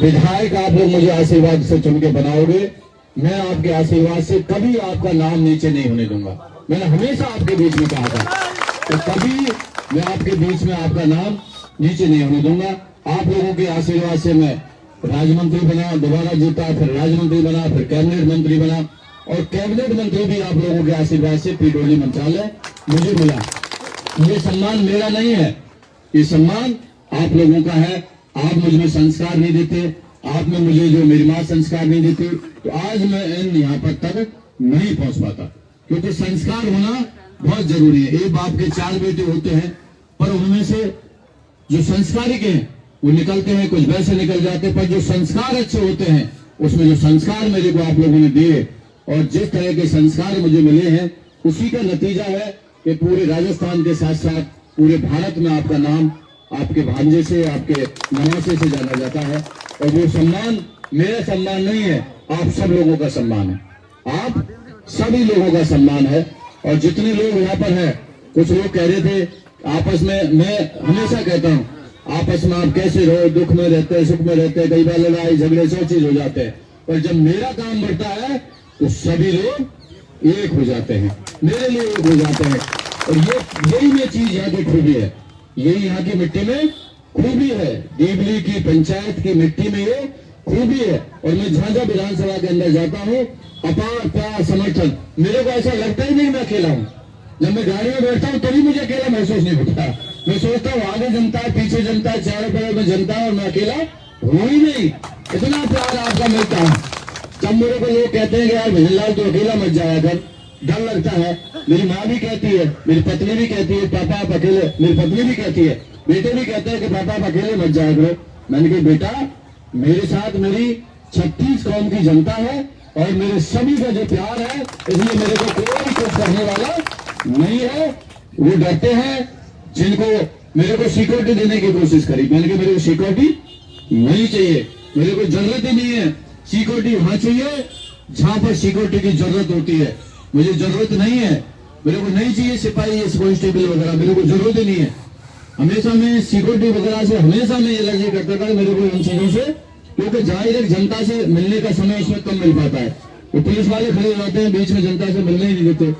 विधायक आप लोग मुझे आशीर्वाद से चुन के बनाओगे, मैं आपके आशीर्वाद से कभी आपका नाम नीचे नहीं होने दूंगा। मैंने हमेशा आपके बीच में कहा था तो कभी मैं आपके बीच में आपका नाम नीचे नहीं होने दूंगा। आप लोगों के आशीर्वाद से मैं राज्य बना, दोबारा जीता, फिर राज्य बना, फिर कैबिनेट मंत्री बना, और कैबिनेट मंत्री भी आप लोगों के आशीर्वाद से पीडब्ल्यूडी मंत्रालय मुझे मिला। ये सम्मान मेरा नहीं है, ये सम्मान आप लोगों का है। आप मुझ में संस्कार नहीं देते, आप में मुझे जो मेरी मां संस्कार नहीं देती, तो आज मैं यहाँ पर तक नहीं पहुंच पाता। क्योंकि संस्कार होना बहुत जरूरी है। एक बाप के 4 बेटे होते हैं, पर उनमें से जो संस्कारिक हैं वो निकलते हैं, कुछ वैसे निकल जाते हैं, पर जो संस्कार अच्छे होते हैं उसमें जो संस्कार मेरे को आप लोगों ने दिए और जिस तरह के संस्कार मुझे मिले हैं, उसी का नतीजा है कि पूरे राजस्थान के साथ साथ पूरे भारत में आपका नाम आपके भांजे से, आपके नवासे से जाना जाता है। और वो सम्मान मेरा सम्मान नहीं है, आप सब लोगों का सम्मान है, आप सभी लोगों का सम्मान है। और जितने लोग यहाँ पर हैं, कुछ लोग कह रहे थे आपस में, मैं हमेशा कहता हूँ आपस में आप कैसे रहो, दुख में रहते हैं, सुख में रहते हैं, कई बार लड़ाई झगड़े 100 चीज हो जाते हैं, पर जब मेरा काम बढ़ता है तो सभी लोग एक हो जाते हैं, मेरे लिए एक हो जाते हैं। और यही ये चीज यहाँ की खूबी है, यही यहाँ की मिट्टी में खूबी है, देवली की पंचायत की मिट्टी में ये खूबी है। और मैं झांझा विधानसभा के अंदर जाता हूँ, अपार प्यार समर्थन, मेरे को ऐसा लगता ही नहीं मैं अकेला हूँ। जब मैं गाड़ी में बैठता हूँ तभी मुझे अकेला महसूस नहीं होता। मैं सोचता हूँ आगे जनता है, पीछे जनता है, चारों तरफ में जनता है और मैं अकेला हूँ ही नहीं। इतना प्यार आपका मिलता है। जब मेरे को लोग कहते हैं कि यार भजनलाल तो अकेला मत जाया कर, डर लगता है। मेरी माँ भी कहती है, मेरी पत्नी भी कहती है पापा आप अकेले, मेरी पत्नी भी कहती है, बेटे भी कहते हैं कि पापा आप अकेले मत जाया करो। मैंने कहा बेटा मेरे साथ मेरी 36 कौम की जनता है और मेरे सभी का जो प्यार है, इसलिए मेरे को कोई कुछ करने वाला नहीं है। वो डरते हैं जिनको मेरे को सिक्योरिटी देने की कोशिश करी, मैंने कहा मेरे को सिक्योरिटी नहीं चाहिए, मेरे को जरूरत ही नहीं है। सिक्योरिटी वहां चाहिए जहां पर सिक्योरिटी की जरूरत होती है, मुझे जरूरत नहीं है। मेरे को नहीं चाहिए सिपाही कांस्टेबल वगैरह, मेरे को जरूरत ही नहीं है। हमेशा मैं सिक्योरिटी वगैरह से हमेशा मैं एलर्जी करता था मेरे को इन चीजों से, क्योंकि जाहिर जनता से मिलने का समय इसमें कम मिल पाता है। तो पुलिस वाले खड़े रहते हैं बीच में, जनता से मिलने ही नहीं देते।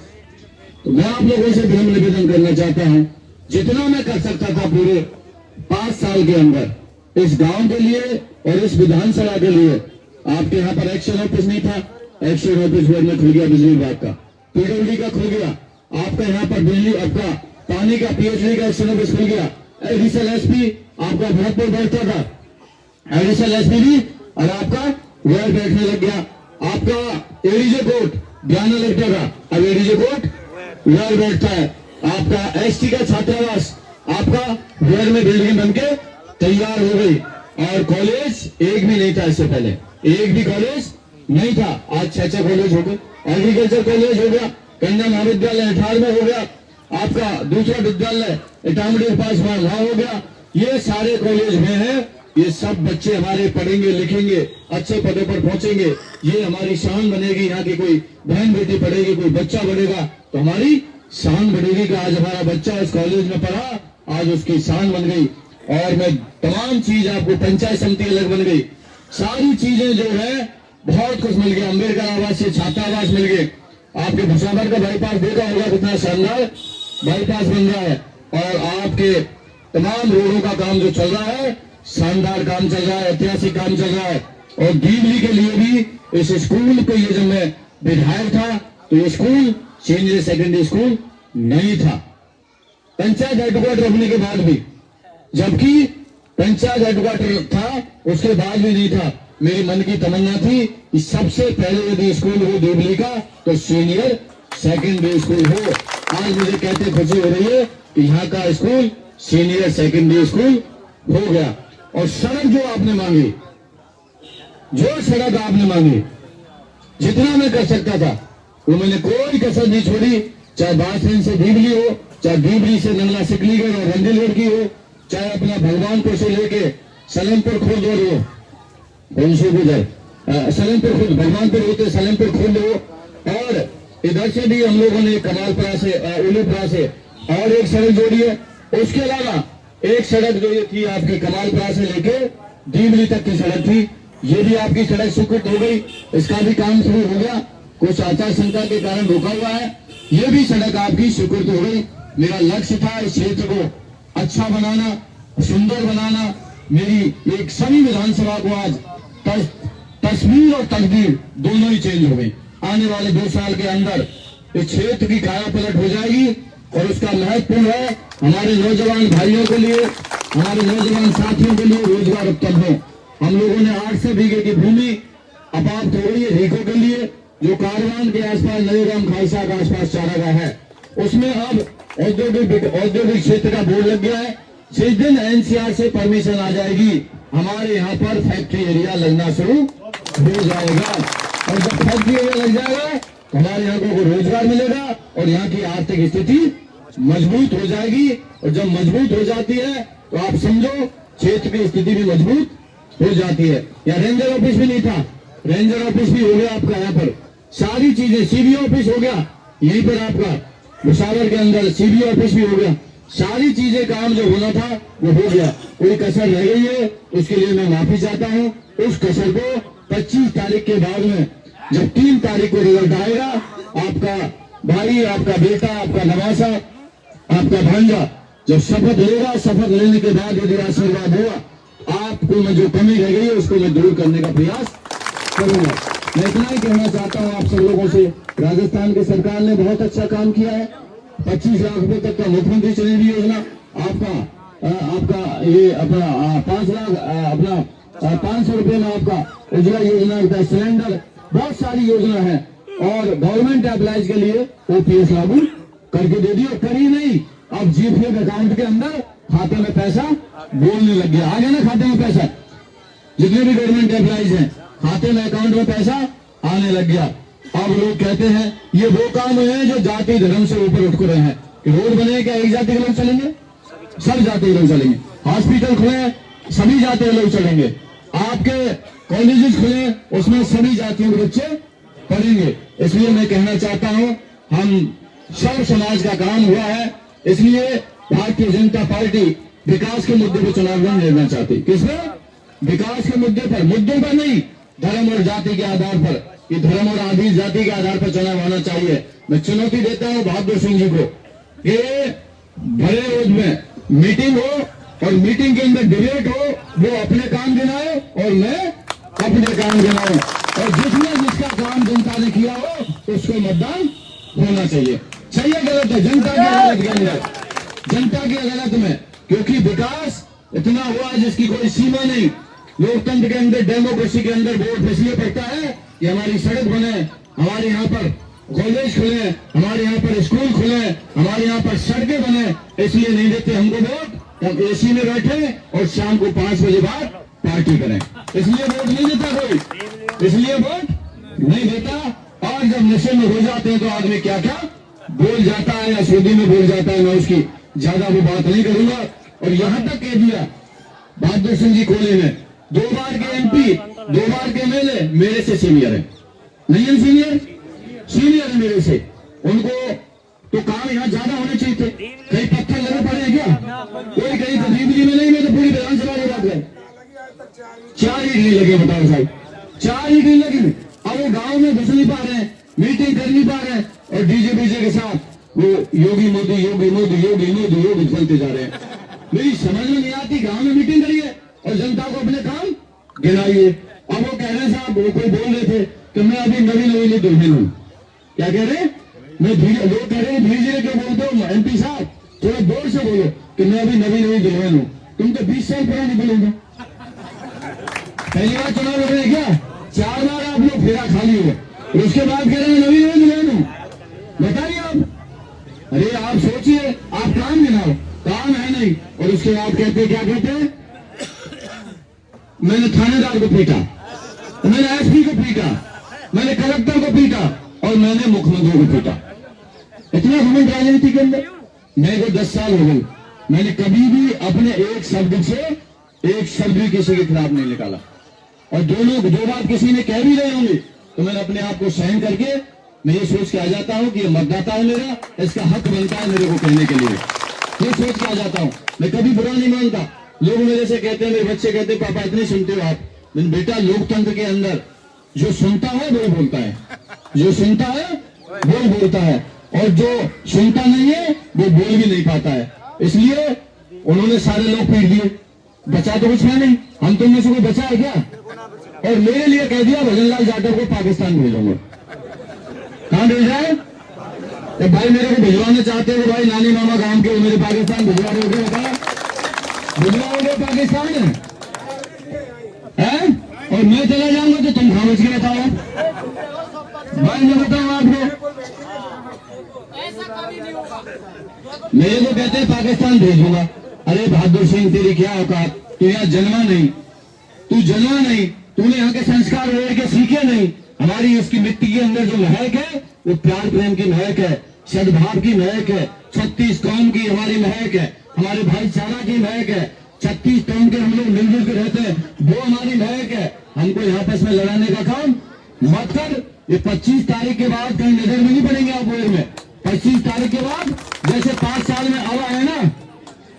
तो मैं आप लोगों से विनम्र निवेदन करना चाहता हूं, जितना मैं कर सकता था पूरे 5 साल के अंदर इस गांव के लिए और इस विधानसभा के लिए। आपके यहाँ पर एक्शन ऑफिस नहीं था, एक्शन ऑफिस में खुल गया बिजली विभाग का, पीडब्ल्यूडी का खुल गया, आपका यहाँ पर बिजली आपका पानी का पीएचडी का एक्शन ऑफिस खुल गया। एडिशनल एसपी आपका भरतपुर बैठता था, एडिशनल एसपी भी और आपका वेयर बैठने लग गया। आपका एडीजे कोर्ट बयाना लगता था, अब एडीजे कोर्ट वेयर बैठता है। आपका एसटी का छात्रावास आपका वेयर में बिल्डिंग बनके तैयार हो गई। और कॉलेज एक भी नहीं था, इससे पहले एक भी कॉलेज नहीं था, आज 6 कॉलेज हो गए। एग्रीकल्चर कॉलेज हो गया, कन्या महाविद्यालय अठार में हो गया, आपका दूसरा विद्यालय इटामडी के पास वहां हो गया। ये सारे कॉलेज में है, ये सब बच्चे हमारे पढ़ेंगे लिखेंगे, अच्छे पदों पर पहुंचेंगे, ये हमारी शान बनेगी। यहाँ की कोई बहन बेटी पढ़ेगी, कोई बच्चा बढ़ेगा तो हमारी शान बढ़ेगी कि आज हमारा बच्चा इस कॉलेज में पढ़ा, आज उसकी शान बन गई। और मैं तमाम चीज आपको, पंचायत समिति अलग बन गई, सारी चीजें जो है बहुत कुछ मिल गया। अम्बेडकर आवास से छात्रावास मिल गए। आपके भुसावर का बाईपास देखा होगा कितना शानदार बाईपास बन रहा है। और आपके तमाम रोडों का काम जो चल रहा है, शानदार काम चल रहा है, ऐतिहासिक काम चल रहा है। और दीवली के लिए भी इस स्कूल को, ये जब मैं विधायक था तो ये स्कूल सीनियर सेकेंडरी स्कूल नहीं था, पंचायत हेडक्वार्टर होने के बाद भी, जबकि पंचायत हेडक्वार्टर था उसके बाद भी नहीं था। मेरी मन की तमन्ना थी कि सबसे पहले यदि स्कूल हो देवली का तो सीनियर सेकेंडरी स्कूल हो। आज मुझे कहते खुशी हो रही है कि यहाँ का स्कूल सीनियर सेकेंडरी स्कूल हो गया। और सड़क जो आपने मांगी, जो सड़क आपने मांगी, जितना मैं कर सकता था वो मैंने कोई कसर नहीं छोड़ी। चाहे बासठन से दीवली हो, चाहे दीवली से नंगला सिकलीगढ़ और रंगीलगढ़ की हो, चाहे अपना भगवानपुर से लेके सलेमपुर खुर्द हो, सलेमपुर खुर्द भगवानपुर होते सलेमपुर खुर्द हो, और इधर से भी हम लोगों ने कमालपुरा से उलीपुरा से और एक सड़क जोड़ी है। उसके अलावा एक सड़क जो ये थी आपके कमालपुरा से लेके दीवली तक की सड़क थी, ये भी आपकी सड़क स्वीकृत हो गई, इसका भी काम शुरू हो गया। कुछ आचार संहिता के कारण रोका हुआ है, ये भी सड़क आपकी स्वीकृत हो गई। मेरा लक्ष्य था इस क्षेत्र को अच्छा बनाना, सुंदर बनाना। मेरी एक सभी विधानसभा को आज तस्वीर और तकदीर दोनों ही चेंज हो गई। आने वाले 2 साल के अंदर इस क्षेत्र की काया पलट हो जाएगी और उसका महत्व है हमारे नौजवान भाइयों के लिए, हमारे नौजवान साथियों के लिए रोजगार उत्पन्न हो। हम लोगों ने 800 बीघे की भूमि अपाप्त हो गई है रीको के लिए, जो कारवान के आसपास नरेगाम खालसा के आसपास चारागाह है, उसमें अब औद्योगिक क्षेत्र का बोर्ड लग गया है। जिस दिन एनसीआर से परमिशन आ जाएगी, हमारे यहाँ पर फैक्ट्री एरिया लगना शुरू हो जाएगा और जब फैक्ट्री एरिया लग जाएगा तो हमारे यहाँ को रोजगार मिलेगा और यहाँ की आर्थिक स्थिति मजबूत हो जाएगी। और जब मजबूत हो जाती है तो आप समझो क्षेत्र की स्थिति भी मजबूत हो जाती है। या रेंजर ऑफिस भी नहीं था, रेंजर ऑफिस भी हो गया आपका यहाँ पर, सारी चीजें, सीबी ऑफिस हो गया यहीं पर आपका मुसावर के अंदर, सीबी ऑफिस भी हो गया, सारी चीजें काम जो होना था वो हो गया। कोई कसर रह गई है उसके लिए मैं माफी चाहता हूँ। उस कसर को 25 तारीख के बाद में, जब 3 तारीख को रिजल्ट आएगा, आपका भाई, आपका बेटा, आपका नवासा, आपका भांजा जब शपथ लेगा, शपथ लेने के बाद यदि आशीर्वाद हुआ, आपको मैं जो कमी रह गई है उसको मैं दूर करने का प्रयास करूंगा। मैं इतना ही कहना चाहता हूँ आप सब लोगों से, राजस्थान की सरकार ने बहुत अच्छा काम किया है। 25 लाख रुपए तक का मुख्यमंत्री चलेगी योजना, आपका ये अपना 5 लाख अपना 500 रुपए में आपका उज्ज्वला योजना का सिलेंडर, बहुत सारी योजना है। और गवर्नमेंट एम्प्लॉइज के लिए ओपीएस लागू करके दे दी, और करी नहीं, अब जीपीएफ अकाउंट के अंदर खाते में पैसा बोलने लग गया। आ गया ना खाते में पैसा, जितने भी गवर्नमेंट एम्प्लॉइज हैं खाते में, अकाउंट में पैसा आने लग गया। अब लोग कहते हैं ये वो काम है जो जाति धर्म से ऊपर उठ कर रहे हैं कि रोड बने क्या एक जाति के लोग चलेंगे, सब जाति के लोग चलेंगे, हॉस्पिटल खुले सभी जाति के लोग चलेंगे, आपके कॉलेजेस खुले उसमें सभी जातियों के बच्चे पढ़ेंगे। इसलिए मैं कहना चाहता हूं, हम सब समाज का काम हुआ है, इसलिए भारतीय जनता पार्टी विकास के मुद्दे पर चुनाव नहीं लड़ना चाहती। किसमें? विकास के मुद्दे पर, मुद्दों पर नहीं, धर्म और जाति के आधार पर, कि धर्म और आदि जाति के आधार पर चुनाव होना चाहिए। मैं चुनौती देता हूं बहादुर सिंह जी को कि भले रोज में मीटिंग हो और मीटिंग के अंदर डिबेट हो, वो अपने काम गिनाए और मैं अपने काम गिनाऊं, और जिसका काम जनता ने किया हो उसको मतदान होना चाहिए। सही है गलत है? जनता की अदालत के अंदर, जनता की अदालत में, क्योंकि विकास इतना हुआ जिसकी कोई सीमा नहीं। लोकतंत्र के अंदर, डेमोक्रेसी के अंदर वोट इसलिए पड़ता है कि हमारी सड़क बने, हमारे यहाँ पर कॉलेज खुले, हमारे यहाँ पर स्कूल खुले, हमारे यहाँ पर सड़कें बने। इसलिए नहीं देते हमको वोट, हम एसी में बैठे और शाम को 5 बजे बाद पार्टी करें, इसलिए वोट नहीं देता कोई, इसलिए वोट नहीं देता। और जब नशे में हो जाते हैं तो आदमी क्या क्या बोल जाता है या सऊदी में बोल जाता है, मैं उसकी ज्यादा वो बात नहीं करूंगा। और यहां तक कह दिया बहादुर सिंह जी कोले ने, 2 बार के एमपी, 2 बार के एमएलए मेरे से सीनियर है, नहीं है सीनियर है मेरे से। उनको तो काम यहाँ ज्यादा होने चाहिए थे, कहीं पत्थर लगे पड़े हैं क्या? कोई कहीं तो दीदी में नहीं, मैं तो पूरी विधानसभा की बात है, 4 ईडी लगे, बताओ साहब, 4 ईडी लगी। अब वो गांव में घुस नहीं पा रहे हैं, मीटिंग कर नहीं पा रहे हैं, और डीजे बीजे के साथ वो योगी मोदी योगी मोदी योगी मोदी योगी चलते जा रहे हैं। मेरी समझ में नहीं आती, गांव में मीटिंग करिए और जनता को अपने काम गिनाइए। अब वो कह रहे साहब, वो कोई बोल रहे थे कि मैं अभी नवी दुल्हन हूँ, क्या कह रहे? मैं धीरे, लोग कह रहे हैं धीरे धीरे क्यों बोलते हो एमपी साहब, थोड़ा जोर से बोलो कि मैं अभी नवी दुल्हन हूँ। तुम तो 20 साल पुरानी बोलोगे, पहली बार चुनाव लड़ रहे क्या? 4 बार आप लोग फेरा खाली हुए, उसके बाद कह रहे हैं नवी दुल्हन हूँ। बताइए आप, अरे आप सोचिए, आप काम गिनाओ, काम है नहीं, और उसके बाद कहते क्या कहते हैं? मैंने थानेदार को पीटा, मैंने एसपी को पीटा, मैंने कलेक्टर को पीटा और मैंने मुख्यमंत्री को पीटा। इतना घमंड राजनीति के अंदर। मेरे को 10 साल हो गए, मैंने कभी भी अपने एक शब्द भी किसी के खिलाफ नहीं निकाला। और 2 बार किसी ने कह भी रहे होंगे तो मैंने अपने आप को सहन करके मैं ये सोच के आ जाता हूं कि ये मतदाता है मेरा, इसका हक बनता है मेरे को कहने के लिए, ये सोच के आ जाता हूं। मैं कभी बुरा नहीं मानता, लोग मेरे से कहते हैं, मेरे बच्चे कहते हैं पापा इतने सुनते हो आप। मैंने बेटा लोकतंत्र के अंदर जो सुनता है वो बोलता है, जो सुनता है वो बोलता है, और जो सुनता नहीं है वो बोल भी नहीं पाता है। इसलिए उन्होंने सारे लोग पीट दिए, बचा तो कुछ है नहीं। हम तुम में से कोई बचा है क्या? और मेरे लिए कह दिया भजनलाल जाटव को पाकिस्तान भेजूंगा। कहां भेजा है? तो भाई मेरे को भिजवाना चाहते हो भाई, नानी मामा गांव के मेरे पाकिस्तान भिजवा रहे हो, बताओ भिजवाओगे पाकिस्तान है? और मैं चला जाऊंगा तो तुम खामोश के बताओ भाई, मैं बताऊं आपको, मेरे को कहते हैं पाकिस्तान भेजूंगा। अरे बहादुर सिंह तेरी क्या औकात, तू यहाँ जन्मा नहीं, तू जन्मा नहीं, तूने यहाँ के संस्कार ओढ़ के सीखे नहीं। हमारी इसकी मिट्टी के अंदर जो महक है वो प्यार प्रेम की महक है, सद्भाव की महक है, 36 कौम की हमारी महक है, हमारे भाईचारा की महक है, 36 कौम के हम लोग मिलजुल के रहते हैं, वो हमारी महक है। हमको यहाँ आपस में लड़ाने का काम मत कर। ये 25 तारीख के बाद कहीं नजर में नहीं पड़ेंगे आप वोर में। 25 तारीख के बाद जैसे 5 साल में हवा है ना,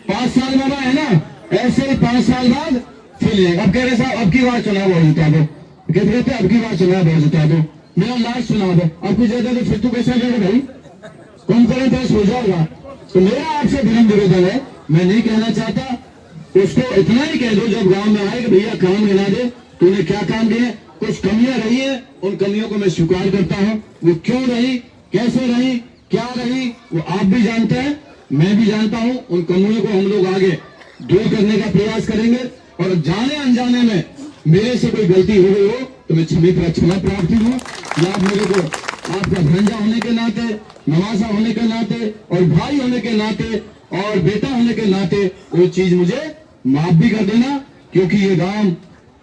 5 साल में हवा है ना, ऐसे ही 5 साल बाद फिर लेंगे। अब कह रहे साहब अब की बार चुनाव हो जिता दो, कहते अब की बार चुनाव हो जिता दो, मेरा लास्ट चुनाव है, अब कुछ ज्यादा तो फिर तू कैसा जाएगा भाई, कौन करें तो हो जाएगा। तो मेरा आपसे विनम्र निवेदन है, मैं नहीं कहना चाहता, उसको इतना ही कह दो जब गांव में आए कि भैया काम गिना दे, तूने क्या काम दिए, कुछ कमियां रही है, उन कमियों को मैं स्वीकार करता हूं। वो क्यों रही, कैसे रही, क्या रही, वो आप भी जानते हैं, मैं भी जानता हूं। उन कमियों को हम लोग आगे दूर करने का प्रयास करेंगे, और जाने अनजाने में मेरे से कोई गलती हो गई हो तो मैं क्षमा प्रार्थी हूँ। या आप मेरे को आपका भांजा होने के नाते, नवासा होने के नाते, और भाई होने के नाते, और बेटा होने के नाते वो चीज मुझे माफ भी कर देना, क्योंकि ये गांव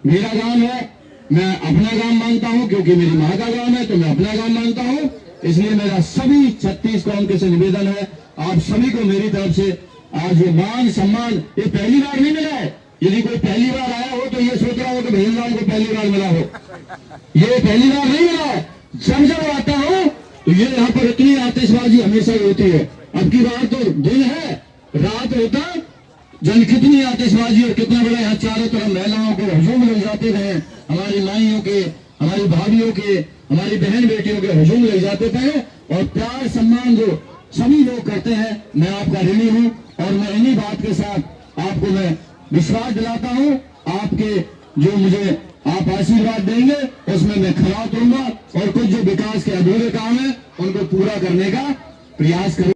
मेरा गांव है, मैं अपना गांव मानता हूं, क्योंकि मेरी माँ का गांव है तो मैं अपना गांव मानता हूं। इसलिए मेरा सभी 36 कौम के से निवेदन है, आप सभी को मेरी तरफ से आज ये मान सम्मान, ये पहली बार नहीं मिला है। यदि कोई पहली बार आया हो तो ये सोच रहा हो कि भजनलाल को पहली बार मिला हो, ये पहली बार नहीं मिला है। जब जब आता हो तो ये यहाँ पर इतनी आतिशबाजी हमेशा ही होती है। अब की बार तो दिन है, रात होता, जन कितनी आतिशबाजी और कितना बड़ा यहाँ चारों तरफ महिलाओं को हुजूम लग जाते थे, हमारी माइयों के, हमारी भाभियों के, हमारी बहन बेटियों के हुजूम लग जाते थे। और प्यार सम्मान जो सभी लोग करते हैं, मैं आपका ऋणी हूँ, और मैं इन्हीं बात के साथ आपको मैं विश्वास दिलाता हूँ। आपके जो मुझे आप आशीर्वाद देंगे उसमें मैं खरा उतरूंगा, और कुछ जो विकास के अधूरे काम है उनको पूरा करने का प्रयास करूंगा।